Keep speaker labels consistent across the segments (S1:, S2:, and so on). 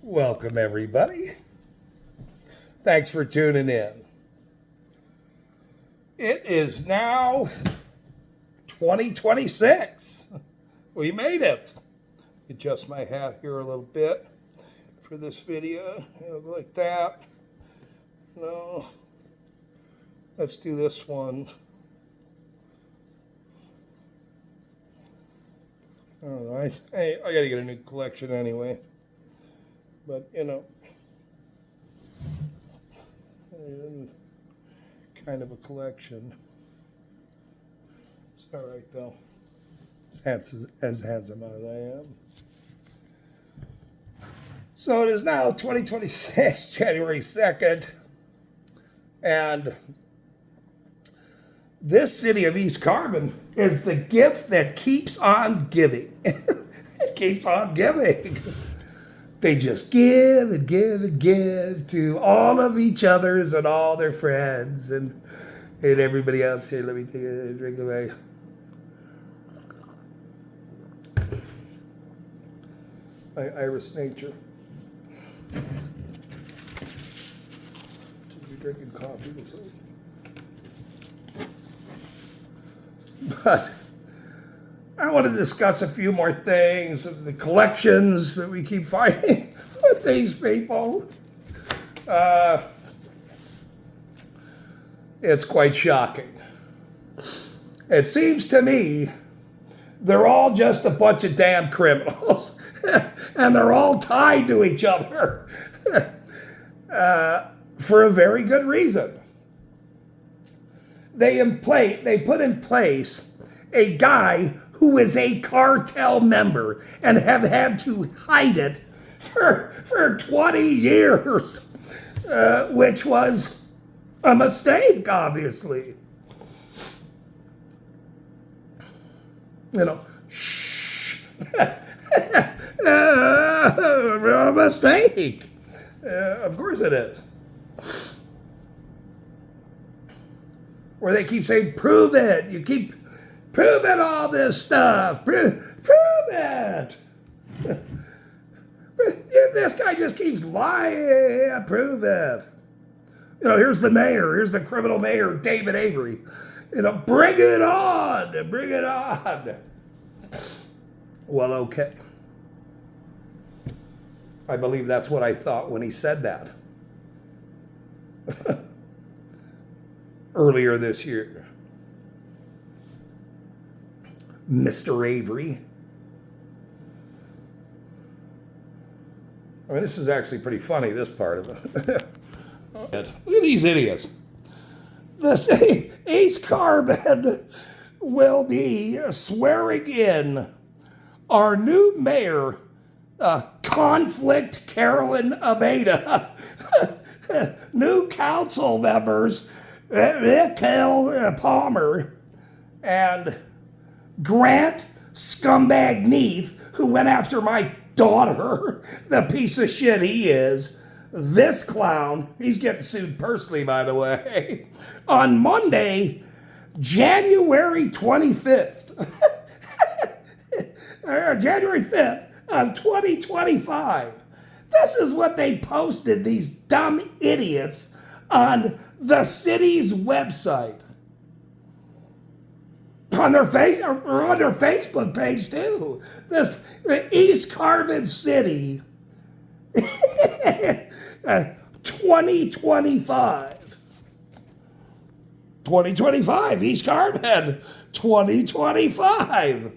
S1: Welcome, everybody. Thanks for tuning in. It is now 2026. We made it. Adjust my hat here a little bit for this video. It'll go like that. No. Let's do this one. I don't know. I got to get a new collection anyway. But, kind of a collection. It's all right, though. As handsome as I am. So it is now 2026, January 2nd. And this city of East Carbon is the gift that keeps on giving. It keeps on giving. They just give and give and give to all of each other's and all their friends and everybody else here. Let me take a drink away. Iris Nature. Should be drinking coffee this week. But I want to discuss a few more things of the collections that we keep finding with these people. It's quite shocking. It seems to me they're all just a bunch of damn criminals, and they're all tied to each other for a very good reason. They put in place a guy who is a cartel member and have had to hide it for 20 years, which was a mistake, obviously. Shh. A mistake. Of course it is. Where they keep saying, prove it. You keep proving all this stuff. Prove it. This guy just keeps lying. Prove it. Here's the mayor. Here's the criminal mayor, David Avery. Bring it on. Bring it on. Well, okay. I believe that's what I thought when he said that. Earlier this year. Mr. Avery. I mean, this is actually pretty funny, this part of it. Look at these idiots. The East Carbon will be swearing in our new mayor, Conflict Carolyn Abeda. New council members, Kel Palmer and Grant Scumbag Neath, who went after my daughter, the piece of shit he is. This clown, he's getting sued personally, by the way, on Monday, January 25th. January 5th of 2025. This is what they posted, these dumb idiots, on the city's website. On their Facebook page too. The East Carbon City 2025. 2025, East Carbon 2025.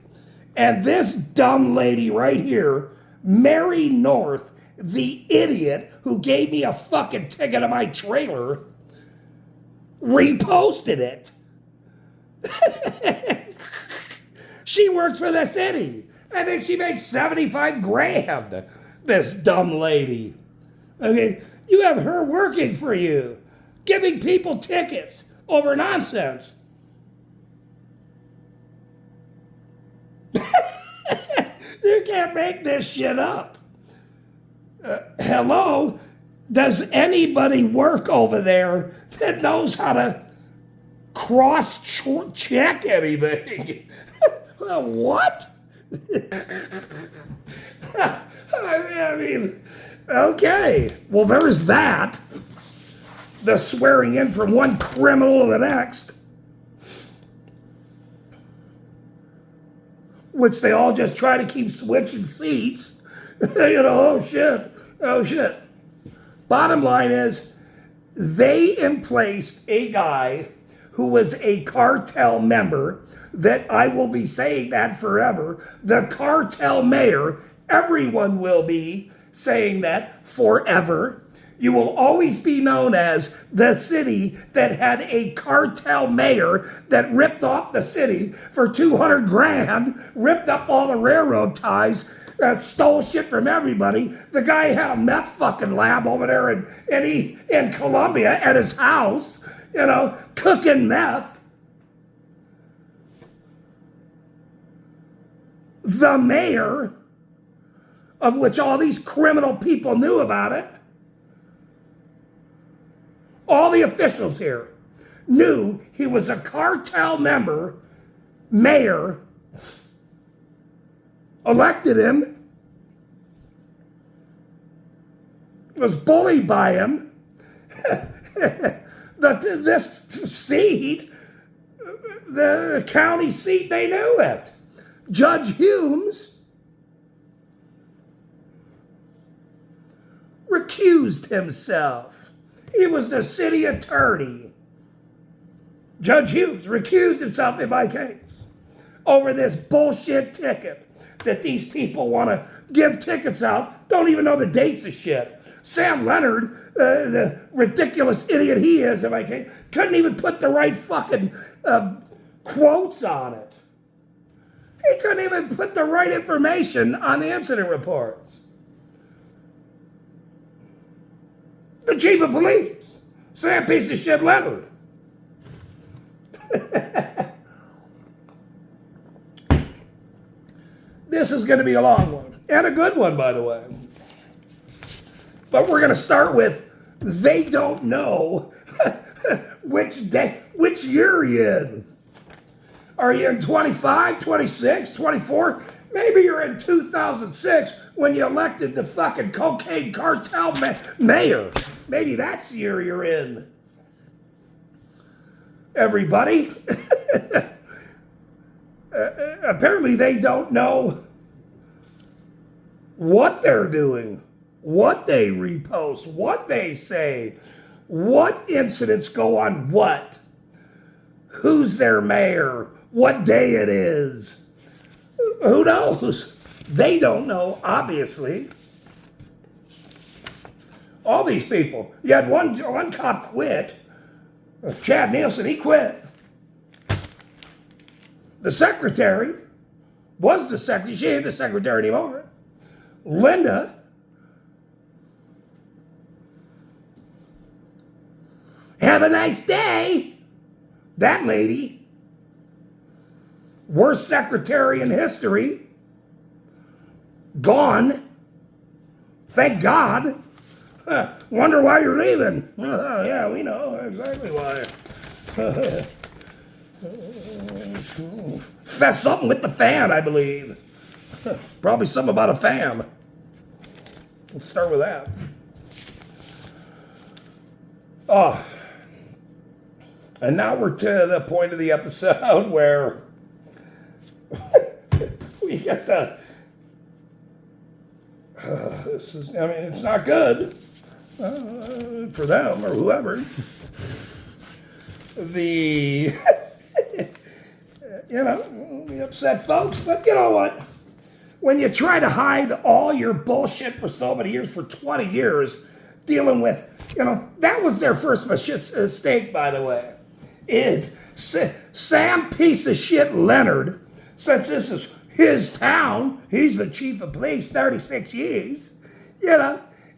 S1: And this dumb lady right here, Mary North, the idiot who gave me a fucking ticket to my trailer, reposted it. She works for the city. I think she makes 75 grand, this dumb lady. Okay, you have her working for you, giving people tickets over nonsense. You can't make this shit up. Hello? Does anybody work over there that knows how to cross-check anything? What? I mean, Okay, well, there's that. The swearing in from one criminal to the next, which they all just try to keep switching seats. Oh shit, oh shit. Bottom line is, they emplaced a guy who was a cartel member, that I will be saying that forever, the cartel mayor. Everyone will be saying that forever. You will always be known as the city that had a cartel mayor that ripped off the city for 200 grand, ripped up all the railroad ties, stole shit from everybody. The guy had a meth fucking lab over there in Colombia at his house, cooking meth. The mayor, of which all these criminal people knew about it, all the officials here knew he was a cartel member, mayor, elected him, was bullied by him. This seat, the county seat, they knew it. Judge Humes recused himself. He was the city attorney. Judge Humes recused himself in my case over this bullshit ticket that these people want to give tickets out, don't even know the dates of shit. Sam Leonard, the ridiculous idiot he is in my case, couldn't even put the right fucking quotes on it. He couldn't even put the right information on the incident reports. The chief of police, Sam piece of shit Leonard. This is going to be a long one, and a good one, by the way. But we're going to start with, they don't know which year you're in. Are you in 25, 26, 24? Maybe you're in 2006 when you elected the fucking cocaine cartel mayor. Maybe that's the year you're in. Everybody. Apparently they don't know what they're doing, what they repost, what they say, what incidents go on what, who's their mayor, what day it is. Who knows? They don't know, obviously. All these people. You had one cop quit. Chad Nielsen, he quit. The secretary was the secretary. She ain't the secretary anymore. Linda. Have a nice day. That lady. Worst secretary in history. Gone. Thank God. Wonder why you're leaving. Yeah, we know exactly why. That's something with the fan, I believe. Probably something about a fan. Let's start with that. Oh. And now we're to the point of the episode where we get the... it's not good for them or whoever. The... we upset folks, but you know what? When you try to hide all your bullshit for so many years, for 20 years, dealing with, that was their first mistake, by the way, is Sam piece of shit Leonard, since this is his town, he's the chief of police, 36 years,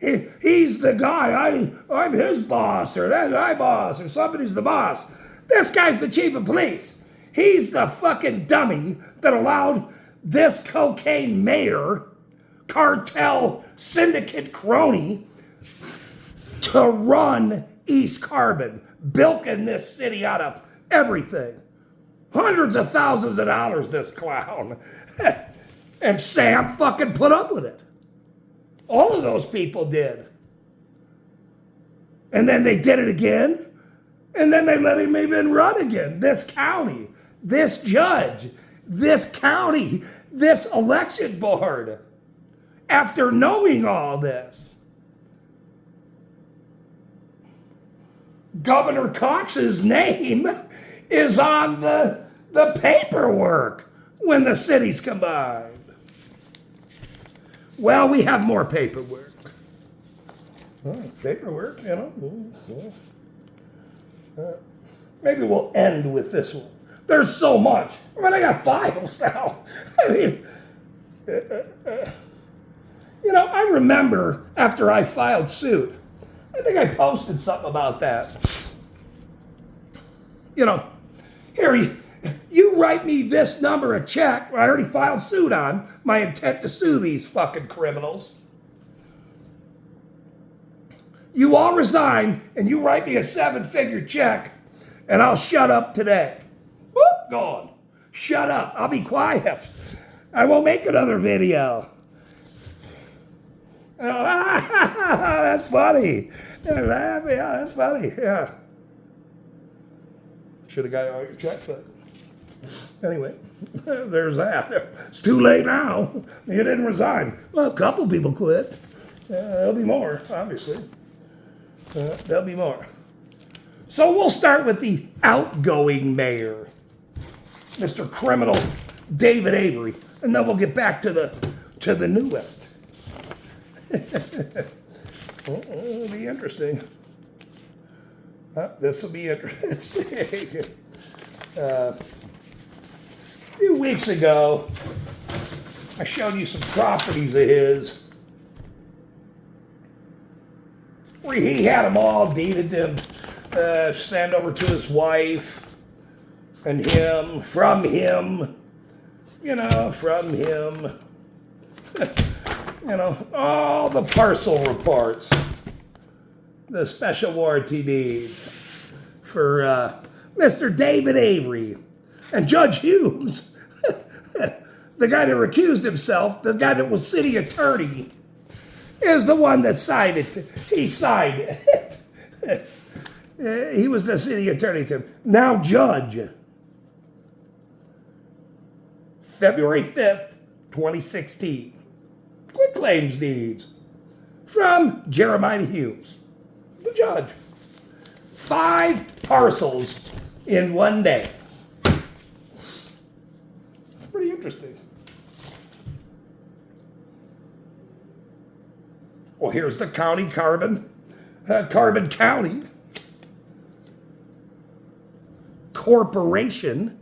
S1: he's the guy, I'm his boss, or that's my boss, or somebody's the boss. This guy's the chief of police. He's the fucking dummy that allowed this cocaine mayor, cartel syndicate crony, to run East Carbon, bilking this city out of everything. Hundreds of thousands of dollars, this clown. And Sam fucking put up with it. All of those people did. And then they did it again. And then they let him even run again. This county, this judge, this county, this election board. After knowing all this, Governor Cox's name is on the paperwork when the cities combined. Well, we have more paperwork. Paperwork, you know. Maybe we'll end with this one. There's so much. I mean, I got files now. I mean, you know, I remember after I filed suit, I think I posted something about that. You know, here, you write me this number a check. I already filed suit on my intent to sue these fucking criminals. You all resign, and you write me a 7-figure check, and I'll shut up today. Whoop, gone. Shut up. I'll be quiet. I won't make another video. That's funny. Yeah, that's funny. Yeah. Should have got all your check, but anyway, there's that. It's too late now. You didn't resign. Well, a couple people quit. There'll be more, obviously. There'll be more. So we'll start with the outgoing mayor, Mr. Criminal David Avery, and then we'll get back to the newest. It'll be interesting. This will be interesting. A few weeks ago, I showed you some properties of his where he had them all deeded to send over to his wife and him, from him, from him. All the parcel reports, the special warranty deeds for Mr. David Avery. And Judge Hughes, the guy that recused himself, the guy that was city attorney, is the one that signed it. He signed it. He was the city attorney to him. Now judge. February 5th, 2016. Quitclaims deeds from Jeremiah Hughes, the judge. 5 parcels in one day. It's pretty interesting. Well, here's the county Carbon County Corporation.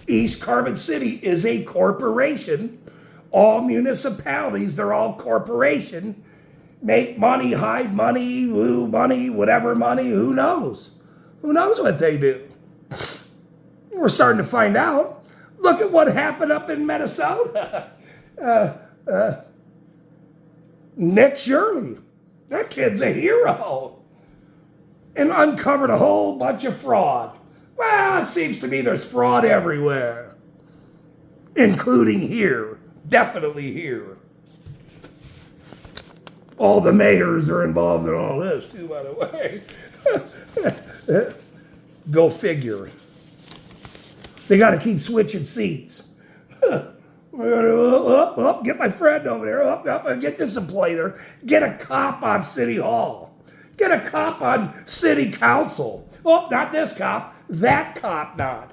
S1: East Carbon City is a corporation. All municipalities, they're all corporation. Make money, hide money, woo money, whatever money, who knows? Who knows what they do? We're starting to find out. Look at what happened up in Minnesota. Nick Shirley, that kid's a hero. And uncovered a whole bunch of fraud. Well, it seems to me there's fraud everywhere, including here, definitely here. All the mayors are involved in all this, too, by the way. Go figure. They got to keep switching seats. Get my friend over there. Get this employee there. Get a cop on City Hall. Get a cop on City Council. Oh, not this cop. That cop not.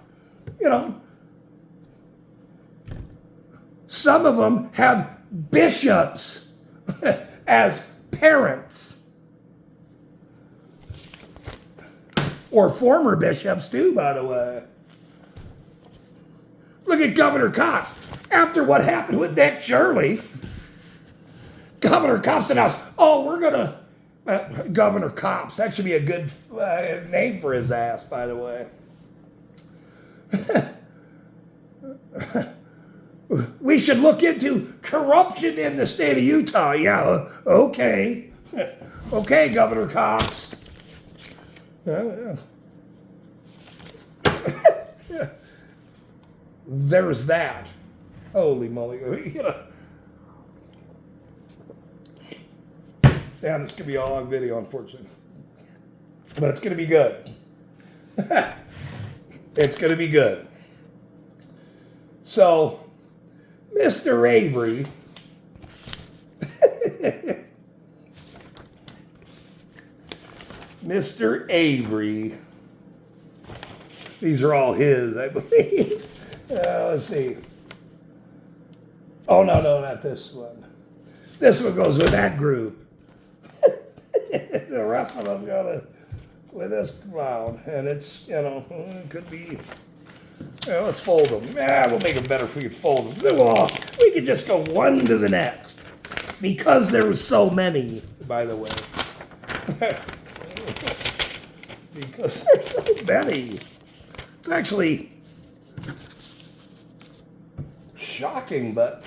S1: Some of them have bishops as parents. Or former bishops too, by the way. Look at Governor Cox. After what happened with Nick Shirley, Governor Cox announced, we're going to... Governor Cops. That should be a good name for his ass, by the way. We should look into corruption in the state of Utah. Yeah, okay. Okay, Governor Cox. There's that. Holy moly. Yeah, this is going to be all on video, unfortunately. But it's going to be good. It's going to be good. So, Mr. Avery, Mr. Avery, these are all his, I believe. Let's see. Oh, no, not this one. This one goes with that group. The rest of them go with this clown. And it's, it could be, let's fold them. Yeah, we'll make them better if we could fold them. Well, we could just go one to the next. Because there were so many, by the way. Because there's so many. It's actually shocking, but,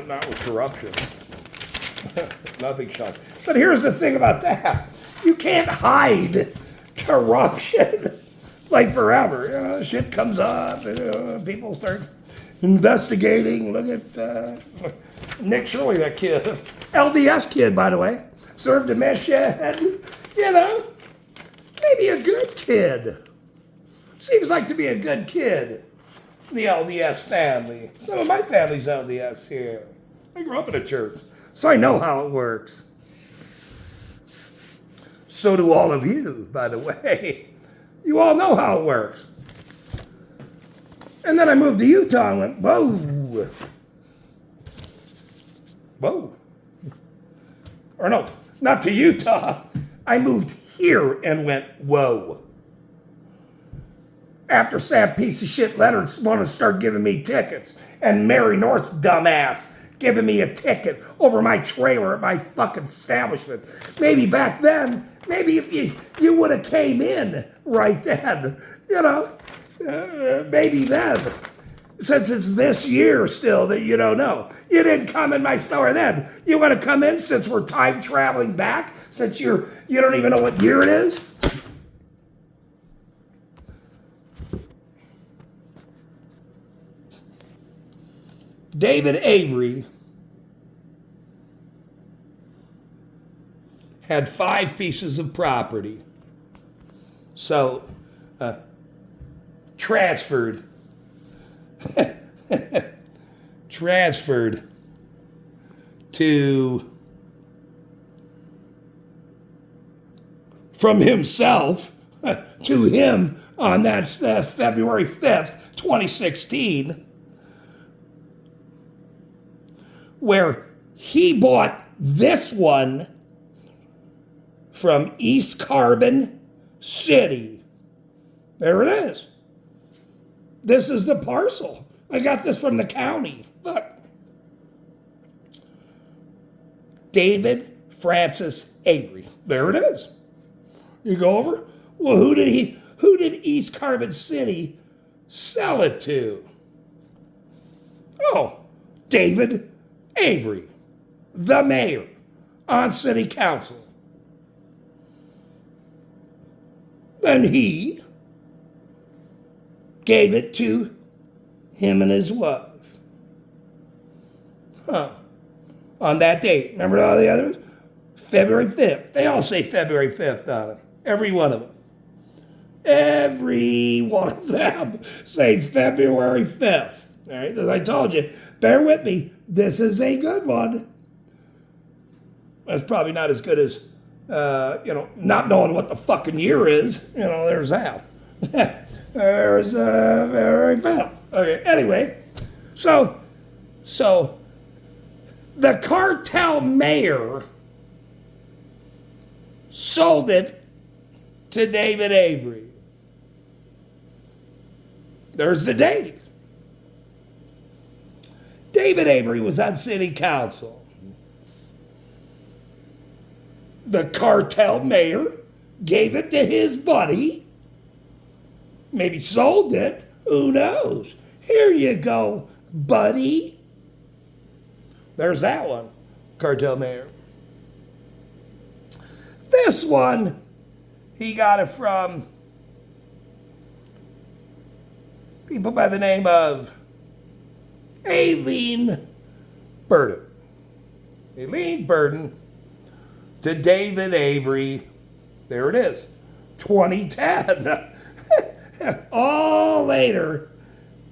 S1: not with corruption. Nothing shocking. But here's the thing about that. You can't hide corruption like forever. Shit comes up, people start investigating. Look at Nick Shirley, that kid. LDS kid, by the way. Served a mission. Maybe a good kid. Seems like to be a good kid. The LDS family. Some of my family's LDS here. I grew up in a church, so I know how it works. So do all of you, by the way. You all know how it works. And then I moved to Utah and went, whoa. Whoa. Or no, not to Utah. I moved here and went, whoa. After Sam piece of shit Leonard wanted to start giving me tickets, and Mary North's dumbass giving me a ticket over my trailer at my fucking establishment. Maybe back then, maybe if you would have came in right then, maybe then. Since it's this year still that you don't know. You didn't come in my store then. You want to come in since we're time traveling back? Since you don't even know what year it is? David Avery had 5 pieces of property. So, transferred from himself to him on that February 5th, 2016, where he bought this one from East Carbon City. There it is. This is the parcel. I got this from the county. Look. David Francis Avery. There it is. You go over. Well, who did East Carbon City sell it to? Oh, David Avery, the mayor on city council. Then he gave it to him and his wife. On that date. Remember all the others? February 5th. They all say February 5th on it. Every one of them. Every one of them say February 5th. All right, as I told you, bear with me. This is a good one. It's probably not as good as, not knowing what the fucking year is. There's that. There's February 5th. Okay, anyway. So the cartel mayor sold it to David Avery. There's the date. David Avery was on city council. The cartel mayor gave it to his buddy. Maybe sold it. Who knows? Here you go, buddy. There's that one, cartel mayor. This one, he got it from people by the name of Aileen Burden. Aileen Burden to David Avery. There it is. 2010. All later.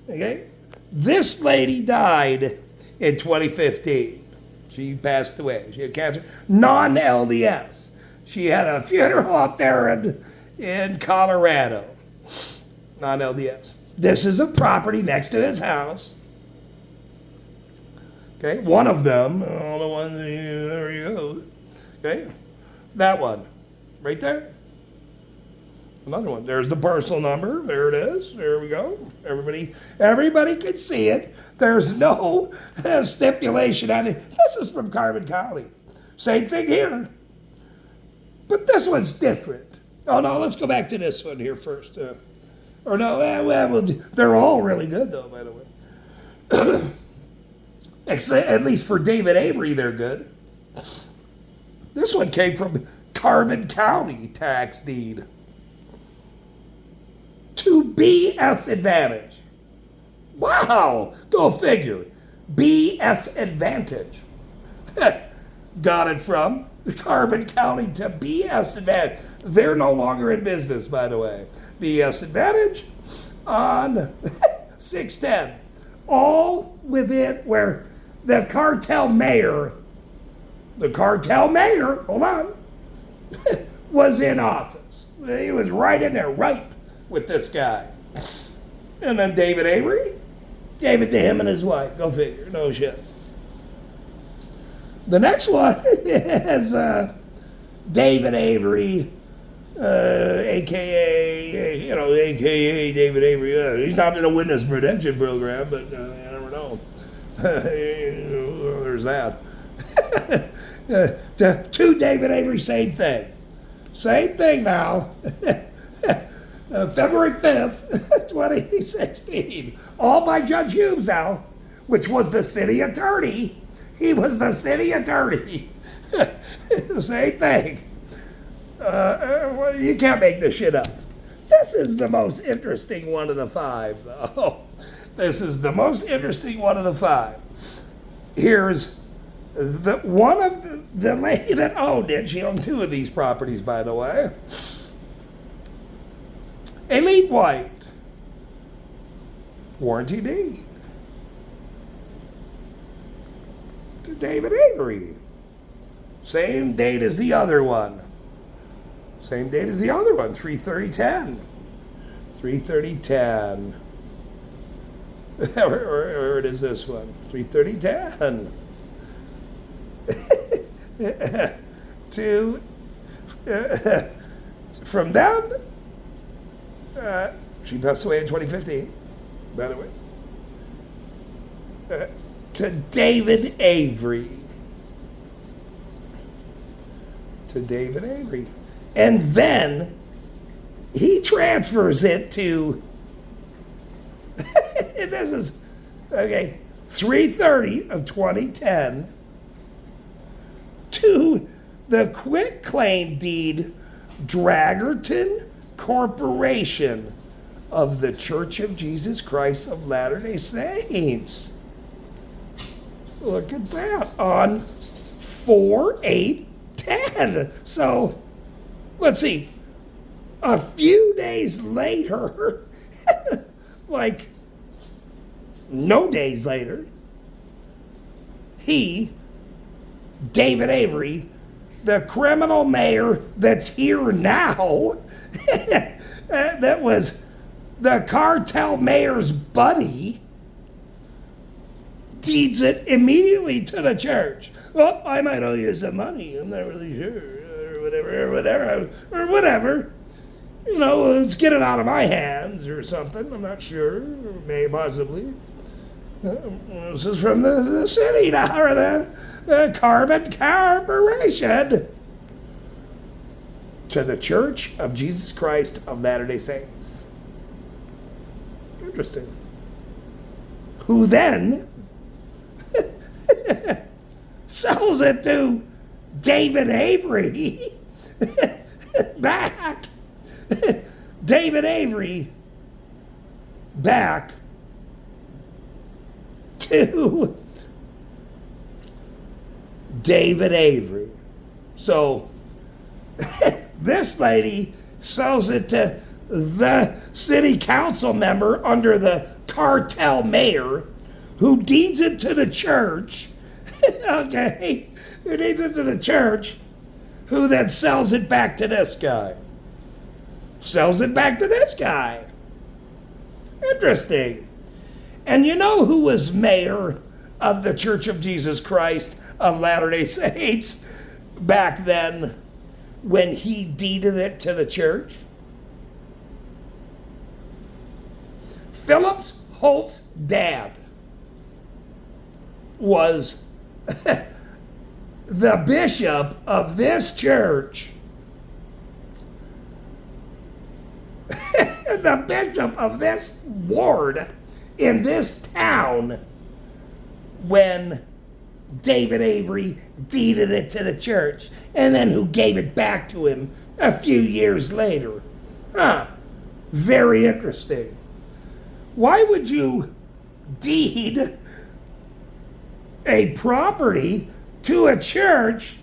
S1: Okay? This lady died in 2015. She passed away. She had cancer. Non-LDS. She had a funeral up there in Colorado. Non-LDS. This is a property next to his house. Okay, one of them. Oh, the one, there you go. Okay, that one, right there. Another one. There's the parcel number. There it is. There we go. Everybody can see it. There's no stipulation on it. This is from Carbon County. Same thing here. But this one's different. Oh, no, let's go back to this one here first. They're all really good, though, by the way. At least for David Avery, they're good. This one came from Carbon County tax deed. To BS Advantage. Wow, go figure. BS Advantage. Got it from Carbon County to BS Advantage. They're no longer in business, by the way. BS Advantage on 610. All within where the cartel mayor, hold on, was in office. He was right in there, right with this guy. And then David Avery gave it to him and his wife. Go figure. No shit. The next one is David Avery, AKA David Avery. He's not in a witness protection program, but you never know. There's that. To David Avery, same thing. Same thing now. February 5th, 2016. All by Judge Humes now, which was the city attorney. He was the city attorney. Same thing. You can't make this shit up. This is the most interesting one of the five, though. This is the most interesting one of the five. Here's one of the lady that owned it. She owned two of these properties, by the way. Elite White. Warranty deed. To David Avery. Same date as the other one. Same date as the other one, 3/30/10. 3/30/10. Where it is this one? 3/30/10. From them, she passed away in 2015, by the way. To David Avery. To David Avery. And then he transfers it to, and this is, 3/30/2010 to the quitclaim deed Dragerton Corporation of the Church of Jesus Christ of Latter-day Saints. Look at that, on 4/8/10. So, let's see, a few days later, like no days later, David Avery, the criminal mayor that's here now, that was the cartel mayor's buddy, deeds it immediately to the church. Well, I might owe you some money. I'm not really sure. Or whatever. You know, let's get it out of my hands or something. I'm not sure. May possibly. This is from the city now, or the Carbon Corporation. To the Church of Jesus Christ of Latter-day Saints. Interesting. Who then sells it to David Avery back. David Avery back to David Avery. So this lady sells it to the city council member under the cartel mayor, who deeds it to the church. Okay, who deeds it to the church, who then sells it back to this guy. Sells it back to this guy. Interesting. And you know who was mayor of the Church of Jesus Christ of Latter-day Saints back then when he deeded it to the church? Phillips Holt's dad was the bishop of this church. The bishop of this ward in this town when David Avery deeded it to the church, and then who gave it back to him a few years later. Very interesting. Why would you deed a property to a church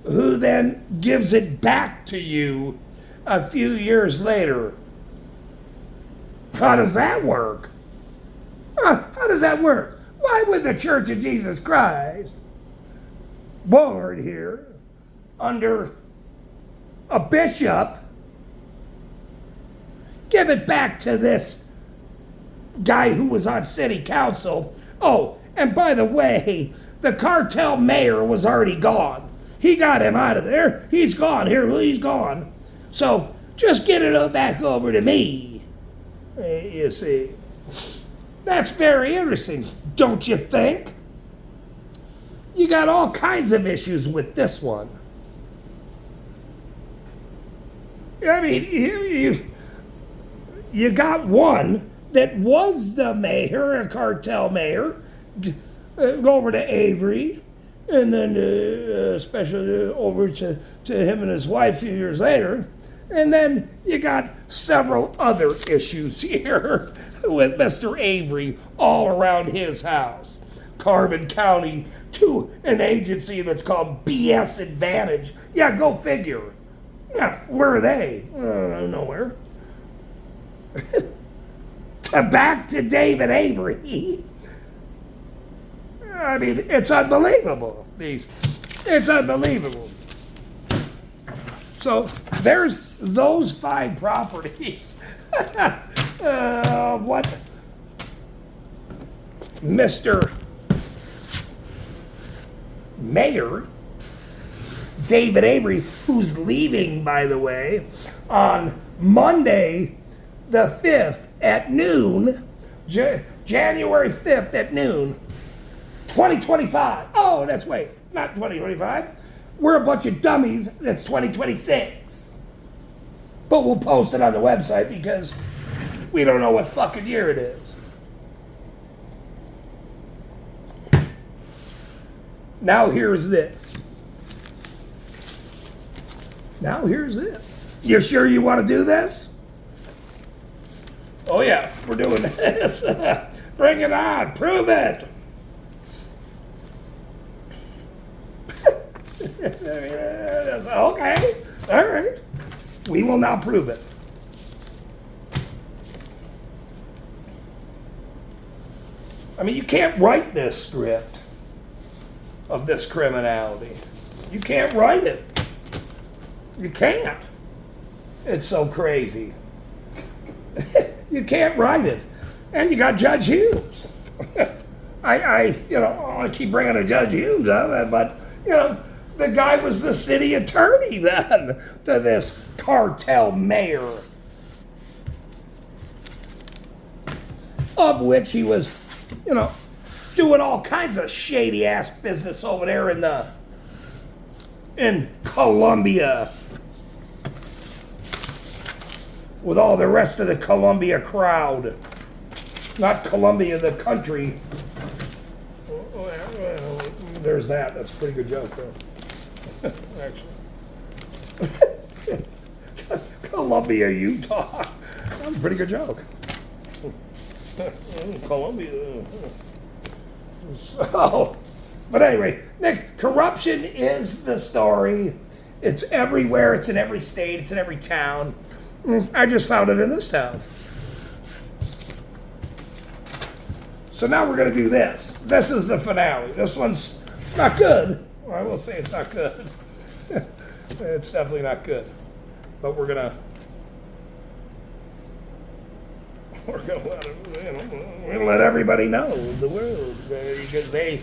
S1: who then gives it back to you a few years later? How does that work? How does that work? Why would the Church of Jesus Christ board here under a bishop give it back to this guy who was on city council? Oh, and by the way, the cartel mayor was already gone. He got him out of there. He's gone. He's gone. So just get it back over to me. You see. That's very interesting, don't you think? You got all kinds of issues with this one. I mean, you got one that was the mayor, a cartel mayor, go over to Avery, and then especially over to him and his wife a few years later. And then you got several other issues here with Mr. Avery all around his house. Carbon County to an agency that's called BS Advantage. Yeah, go figure. Yeah, where are they? Nowhere. Back to David Avery. I mean, it's unbelievable. It's unbelievable. So there's those 5 properties of what Mr. Mayor David Avery, who's leaving, by the way, on Monday the 5th at noon, January 5th at noon, 2025. Oh, not 2025. We're a bunch of dummies. That's 2026. But we'll post it on the website because we don't know what fucking year it is. Now here's this. You sure you want to do this? Oh yeah, we're doing this. Bring it on. Prove it. Okay, all right. We will now prove it. I mean, you can't write this script of this criminality. You can't write it. You can't. It's so crazy. You can't write it. And you got Judge Hughes. I keep bringing a Judge Hughes up, but, the guy was the city attorney then to this cartel mayor, of which he was, doing all kinds of shady ass business over there in Colombia with all the rest of the Colombia crowd. Not Colombia, the country. There's that. That's a pretty good joke, though. Actually. Columbia, Utah. That's a pretty good joke. Columbia. So, but anyway, Nick, corruption is the story. It's everywhere. It's in every state. It's in every town. I just found it in this town. So now we're going to do this. This is the finale. This one's not good. Well, I will say it's not good. It's definitely not good. But we're gonna let everybody know, the world, because they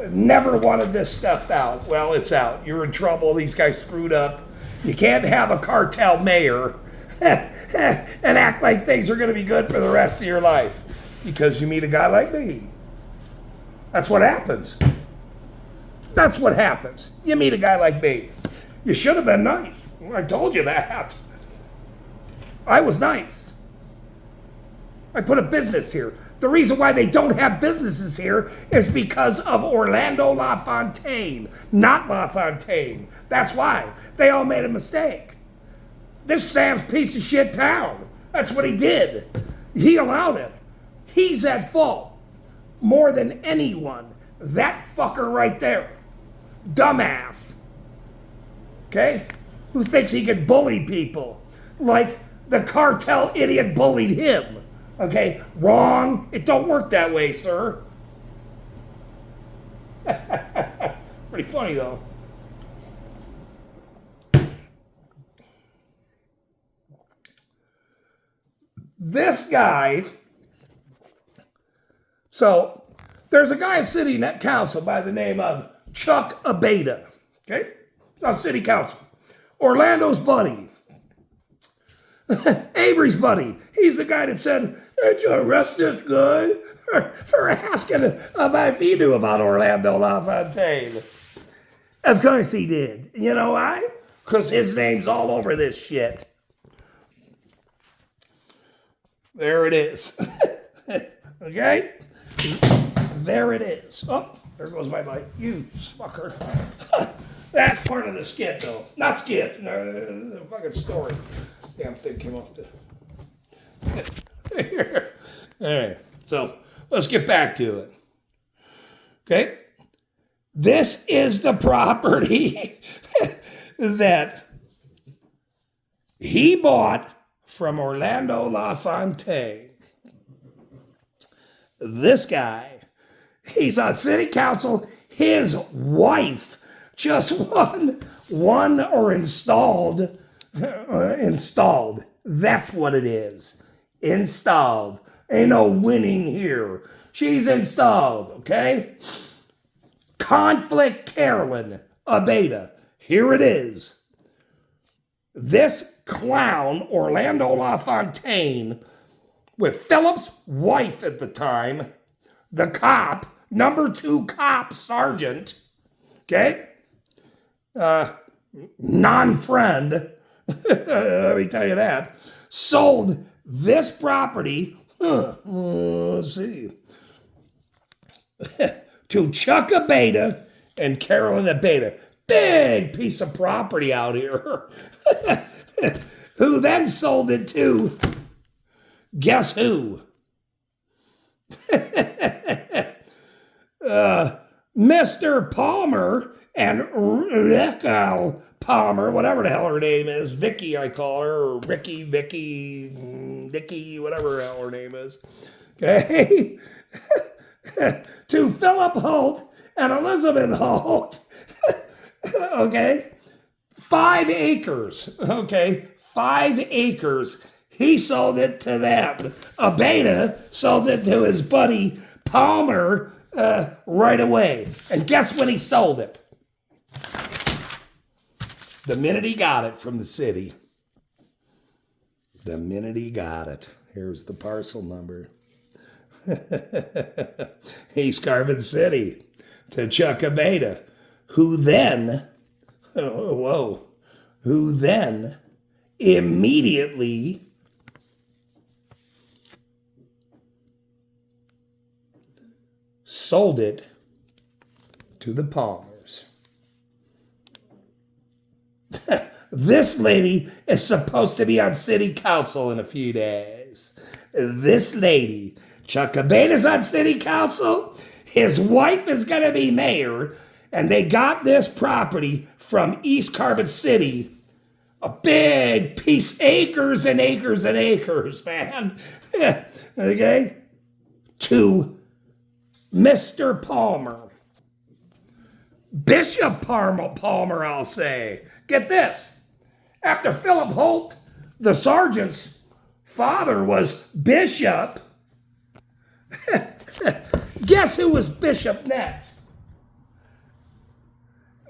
S1: never wanted this stuff out. Well, it's out. You're in trouble. These guys screwed up. You can't have a cartel mayor and act like things are going to be good for the rest of your life because you meet a guy like me. That's what happens. That's what happens. You meet a guy like me. You should have been nice. I told you that. I was nice. I put a business here. The reason why they don't have businesses here is because of Orlando LaFontaine, not LaFontaine. That's why. They all made a mistake. This Sam's piece of shit town. That's what he did. He allowed it. He's at fault. More than anyone. That fucker right there. Dumbass. Okay? Who thinks he can bully people like the cartel idiot bullied him. Okay, wrong. It don't work that way, sir. Pretty funny, though. This guy, so there's a guy in city council by the name of Chuck Abeta, okay? On city council. Orlando's buddy. Avery's buddy. He's the guy that said, did you arrest this guy for asking if he knew about Orlando LaFontaine? Of course he did. You know why? Because his name's all over this shit. There it is. Okay? There it is. Oh, there goes my light. You fucker. That's part of the skit, though. Not skit. The fucking story. Damn thing came off the... All right. So, let's get back to it. Okay? This is the property that he bought from Orlando LaFontaine. This guy, he's on city council. His wife just won or installed. Installed. That's what it is. Installed. Ain't no winning here. She's installed, okay? Conflict Carolyn Abeta. Here it is. This clown, Orlando LaFontaine, with Philip's wife at the time, the cop, number 2 cop sergeant, okay? Non-friend, let me tell you that, sold this property, let's see, to Chuck Abeta and Carolyn Abeta. Big piece of property out here. Who then sold it to, guess who? Mr. Palmer and Raquel Palmer, whatever the hell her name is, Vicky I call her, or Ricky, Vicky, Nikki, whatever the hell her name is, okay? To Philip Holt and Elizabeth Holt, okay? 5 acres, okay? 5 acres. He sold it to them. Abeta sold it to his buddy Palmer right away. And guess when he sold it? The minute he got it from the city. The minute he got it. Here's the parcel number. East Carbon City to Chuck Abeta, who then, who then immediately sold it to the Palmers. This lady is supposed to be on city council in a few days. This lady Chuck Abeta's on city council. His wife is going to be mayor. And they got this property from East Carbon City. A big piece, acres and acres and acres, man. Okay? To Mr. Palmer. Bishop Palmer, I'll say. Get this. After Philip Holt, the sergeant's father was Bishop. Guess who was Bishop next?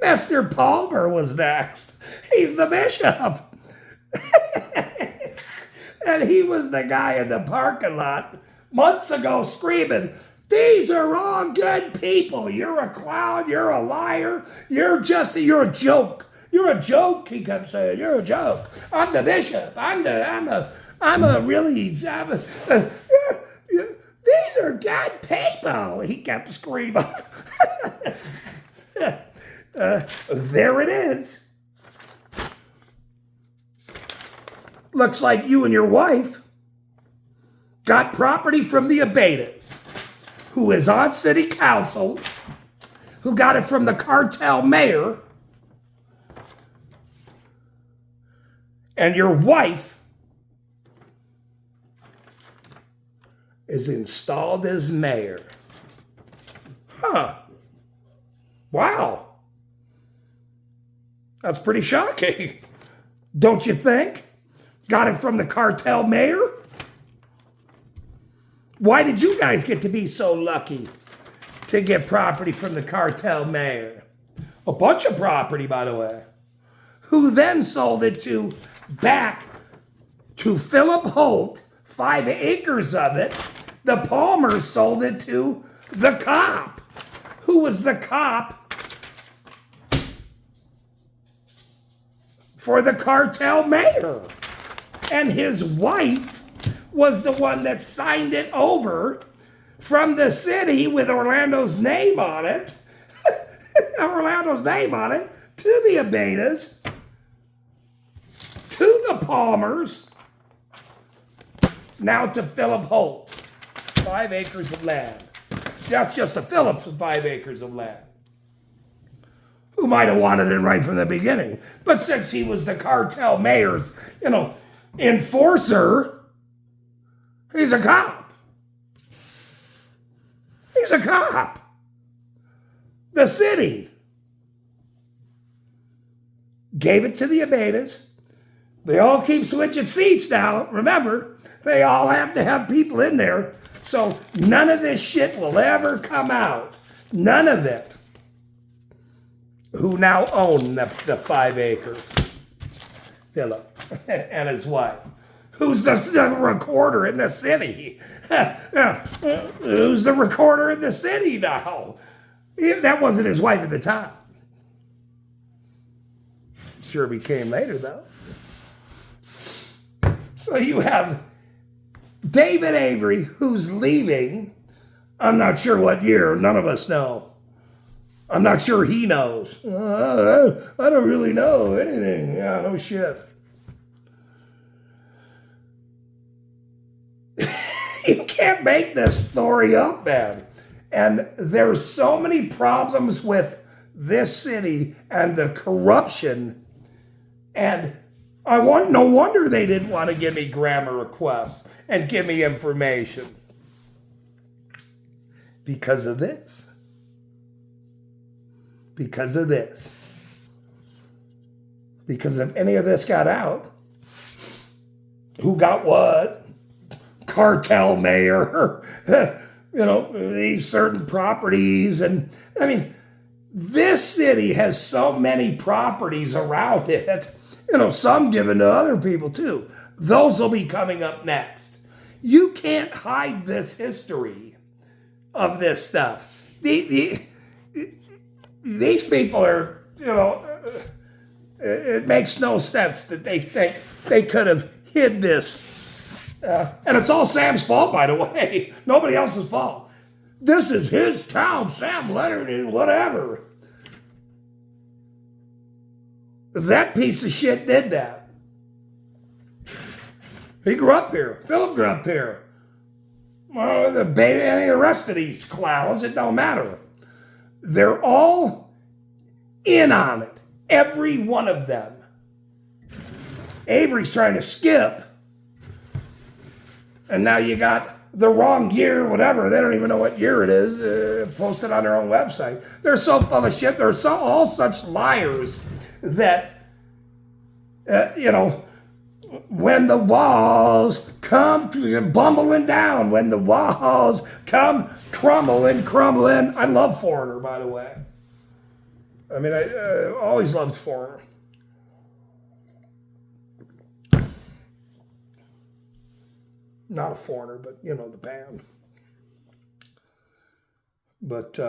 S1: Mr. Palmer was next. He's the bishop. And he was the guy in the parking lot months ago screaming, "These are all good people. You're a clown. You're a liar. You're a joke. You're a joke," he kept saying. "You're a joke. I'm the bishop. These are good people," he kept screaming. There it is. Looks like you and your wife got property from the Abetas, who is on city council, who got it from the cartel mayor, and your wife is installed as mayor. Huh. Wow. That's pretty shocking, don't you think? Got it from the cartel mayor? Why did you guys get to be so lucky to get property from the cartel mayor? A bunch of property, by the way. Who then sold it back to Philip Holt, 5 acres of it. The Palmers sold it to the cop. Who was the cop for the cartel mayor? And his wife was the one that signed it over from the city with Orlando's name on it. Orlando's name on it to the Abetas, to the Palmers, now to Philip Holt. 5 acres of land. That's just a Phillips with 5 acres of land. Who might have wanted it right from the beginning. But since he was the cartel mayor's, enforcer, he's a cop. He's a cop. The city gave it to the Abetas. They all keep switching seats now. Remember, they all have to have people in there. So none of this shit will ever come out. None of it. Who now own the 5 acres? Philip and his wife. Who's the recorder in the city? Who's the recorder in the city now? That wasn't his wife at the time. Sure became later, though. So you have David Avery, who's leaving. I'm not sure what year. None of us know. I'm not sure he knows. I don't really know anything. Yeah, no shit. You can't make this story up, man. And there's so many problems with this city and the corruption. And no wonder they didn't want to give me grammar requests and give me information. Because of this. Because of this. Because if any of this got out, who got what? Cartel mayor, these certain properties. And I mean, this city has so many properties around it, some given to other people too. Those will be coming up next. You can't hide this history of this stuff. These people are, it makes no sense that they think they could have hid this. And it's all Sam's fault, by the way. Nobody else's fault. This is his town, Sam Leonard, and whatever. That piece of shit did that. He grew up here. Philip grew up here. Well, any of the rest of these clowns, it don't matter. They're all in on it. Every one of them. Avery's trying to skip. And now you got the wrong year, whatever. They don't even know what year it is, posted on their own website. They're so full of shit. They're all such liars that, when the walls come bumbling down, when the walls come crumbling. I love Foreigner, by the way. I mean, I always loved Foreigner. Not a Foreigner, but, the band. But,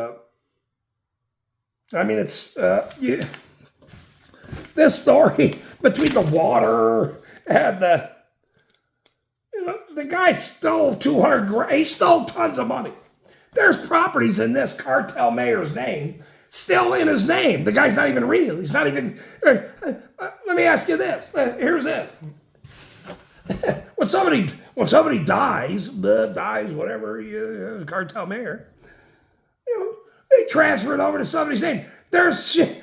S1: I mean, it's, this story between the water and the guy stole 200 grand. He stole tons of money. There's properties in this cartel mayor's name still in his name. The guy's not even real. He's not even, let me ask you this. Here's this. When somebody dies, whatever, cartel mayor, they transfer it over to somebody's name. There's shit.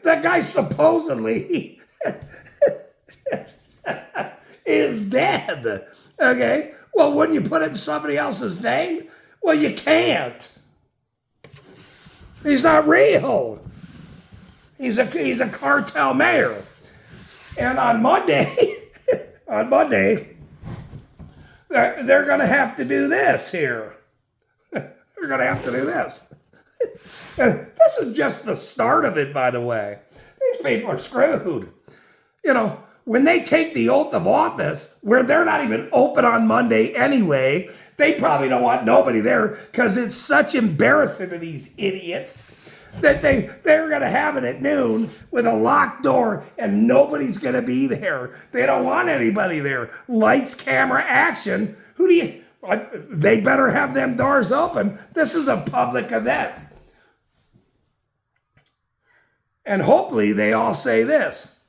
S1: That guy supposedly is dead. Okay. Well, wouldn't you put it in somebody else's name? Well, you can't. He's not real. He's a cartel mayor. And on Monday, they're going to have to do this here. They're going to have to do this. This is just the start of it, by the way. These people are screwed. When they take the oath of office, where they're not even open on Monday anyway, they probably don't want nobody there because it's such embarrassing to these idiots that they're going to have it at noon with a locked door and nobody's going to be there. They don't want anybody there. Lights, camera, action. They better have them doors open. This is a public event. And hopefully they all say this: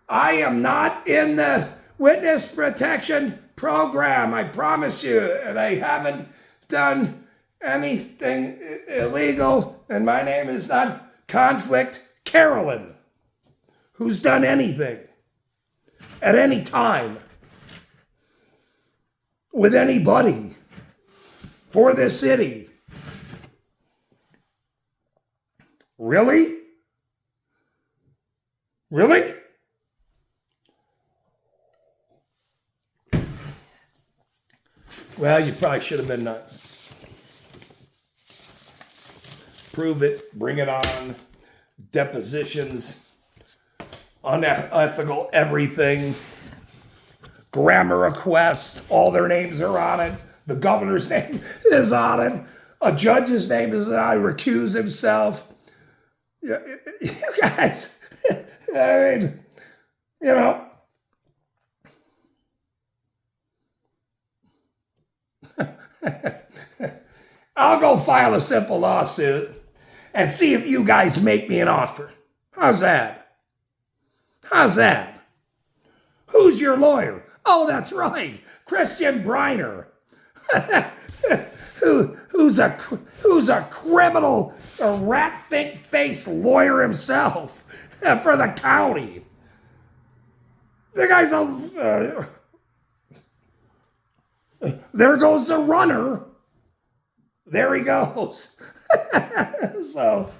S1: I am not in the witness protection program, I promise you, and I haven't done anything illegal, and my name is not Conflict Carolyn, who's done anything at any time with anybody for this city. Really? Really? Well, you probably should have been nuts. Prove it, bring it on, depositions, unethical everything, grammar requests, all their names are on it. The governor's name is on it. A judge's name is on it, recuse himself. You guys, I mean, I'll go file a simple lawsuit and see if you guys make me an offer. How's that? Who's your lawyer? Oh, that's right, Christian Briner, who's a criminal, a rat-faced lawyer himself for the county. The guy's there goes the runner. There he goes. So,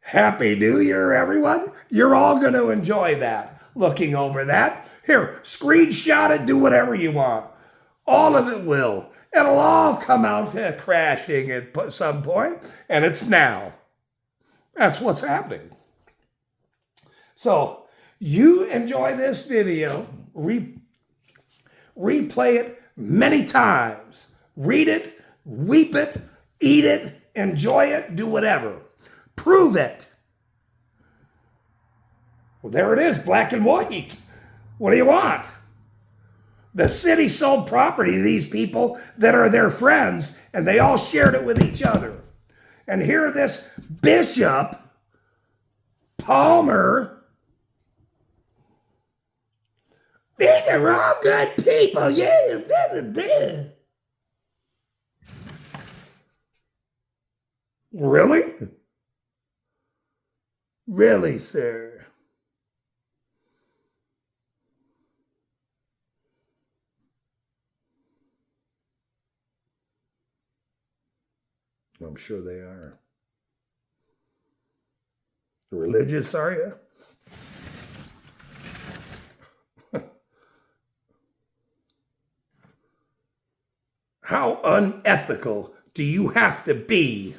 S1: Happy New Year, everyone. You're all going to enjoy that, looking over that. Here, screenshot it, do whatever you want. All of it will. It'll all come out crashing at some point, and it's now. That's what's happening. So, you enjoy this video, replay it many times. Read it, weep it, eat it, enjoy it, do whatever. Prove it. Well, there it is, black and white. What do you want? The city sold property to these people that are their friends, and they all shared it with each other. And here this Bishop Palmer These are all good people. Yeah. Really? Really, sir? I'm sure they are. Religious, are you? How unethical do you have to be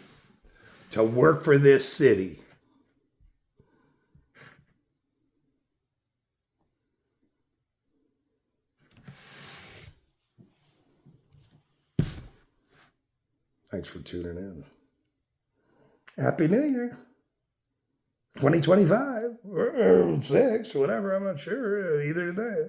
S1: to work for this city? Thanks for tuning in. Happy New Year. 2025 or 6, whatever, I'm not sure. Either day.